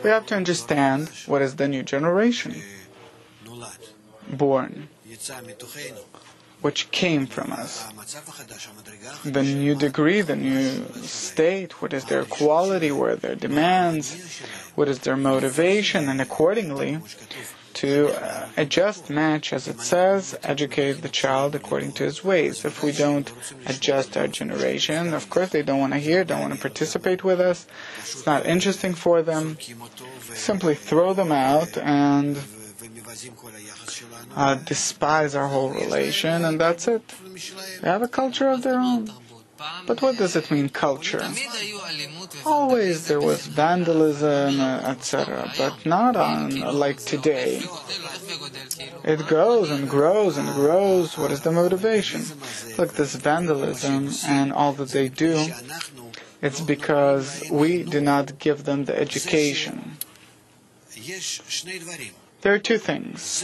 We have to understand what is the new generation born, which came from us. The new degree, the new state, what is their quality, what are their demands, what is their motivation, and accordingly to adjust, match, as it says, educate the child according to his ways. If we don't adjust our generation, of course they don't want to hear, don't want to participate with us, it's not interesting for them, simply throw them out and despise our whole relation, and that's it. They have a culture of their own. But what does it mean, culture? Always there was vandalism, etc., but not like today. It grows and grows and grows. What is the motivation? Look, this vandalism and all that they do, it's because we do not give them the education. There are two things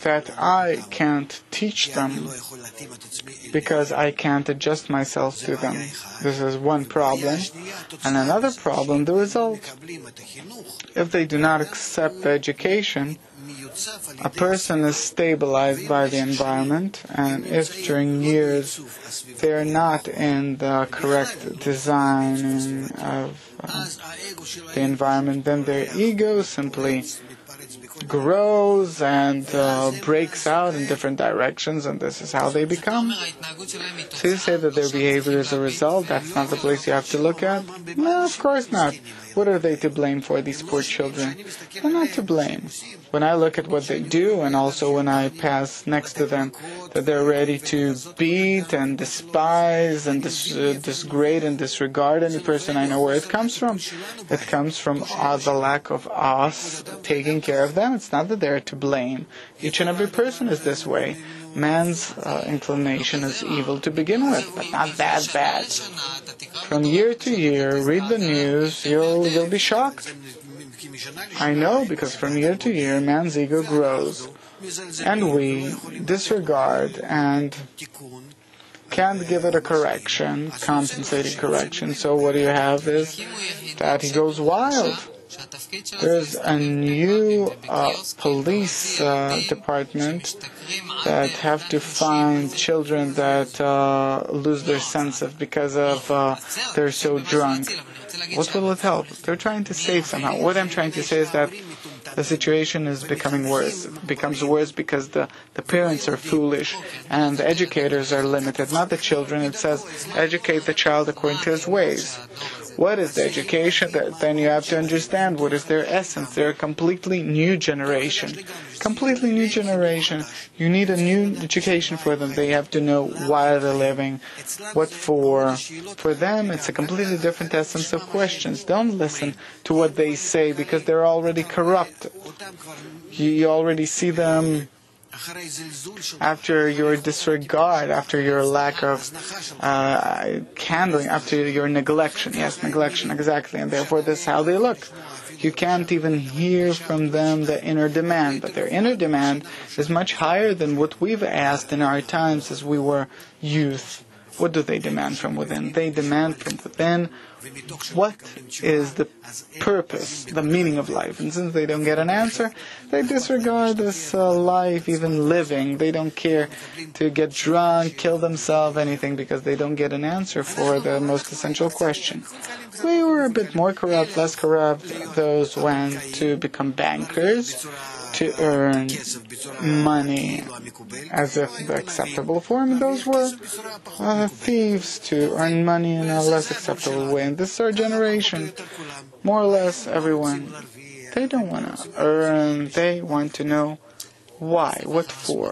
that I can't teach them because I can't adjust myself to them. This is one problem. And another problem, the result. If they do not accept the education, a person is stabilized by the environment, and if during years they are not in the correct design of the environment, then their ego simply grows and breaks out in different directions, and this is how they become. So you say that their behavior is a result, that's not the place you have to look at? No, of course not. What are they to blame for, these poor children? They're not to blame. When I look at what they do, and also when I pass next to them, that they're ready to beat and despise and disgrade and disregard any person, I know where it comes from. It comes from the lack of us taking care of them. It's not that they're to blame. Each and every person is this way. Man's inclination is evil to begin with, but not that bad. From year to year, read the news, you'll be shocked. I know, because from year to year, man's ego grows, and we disregard and can't give it a correction, compensating correction. So what you have is that he goes wild. There's a new police department that have to find children that lose their senses because of they're so drunk. What will it help? They're trying to save somehow. What I'm trying to say is that the situation is becoming worse. It becomes worse because the parents are foolish and the educators are limited, not the children. It says, educate the child according to his ways. What is the education? Then you have to understand what is their essence. They're a completely new generation. Completely new generation. You need a new education for them. They have to know why they're living, what for. For them, it's a completely different essence of questions. Don't listen to what they say because they're already corrupt. You already see them after your disregard, after your lack of handling, after your neglection. Yes, neglection, exactly. And therefore, this is how they look. You can't even hear from them the inner demand. But their inner demand is much higher than what we've asked in our times as we were youth. What do they demand from within? They demand from within what is the purpose, the meaning of life. And since they don't get an answer, they disregard this life, even living. They don't care to get drunk, kill themselves, anything, because they don't get an answer for the most essential question. We were a bit more corrupt, less corrupt. Those went to become bankers, to earn money as if the acceptable form. Those were thieves to earn money in a less acceptable way. And this is our generation. More or less everyone. They don't want to earn. They want to know why, what for.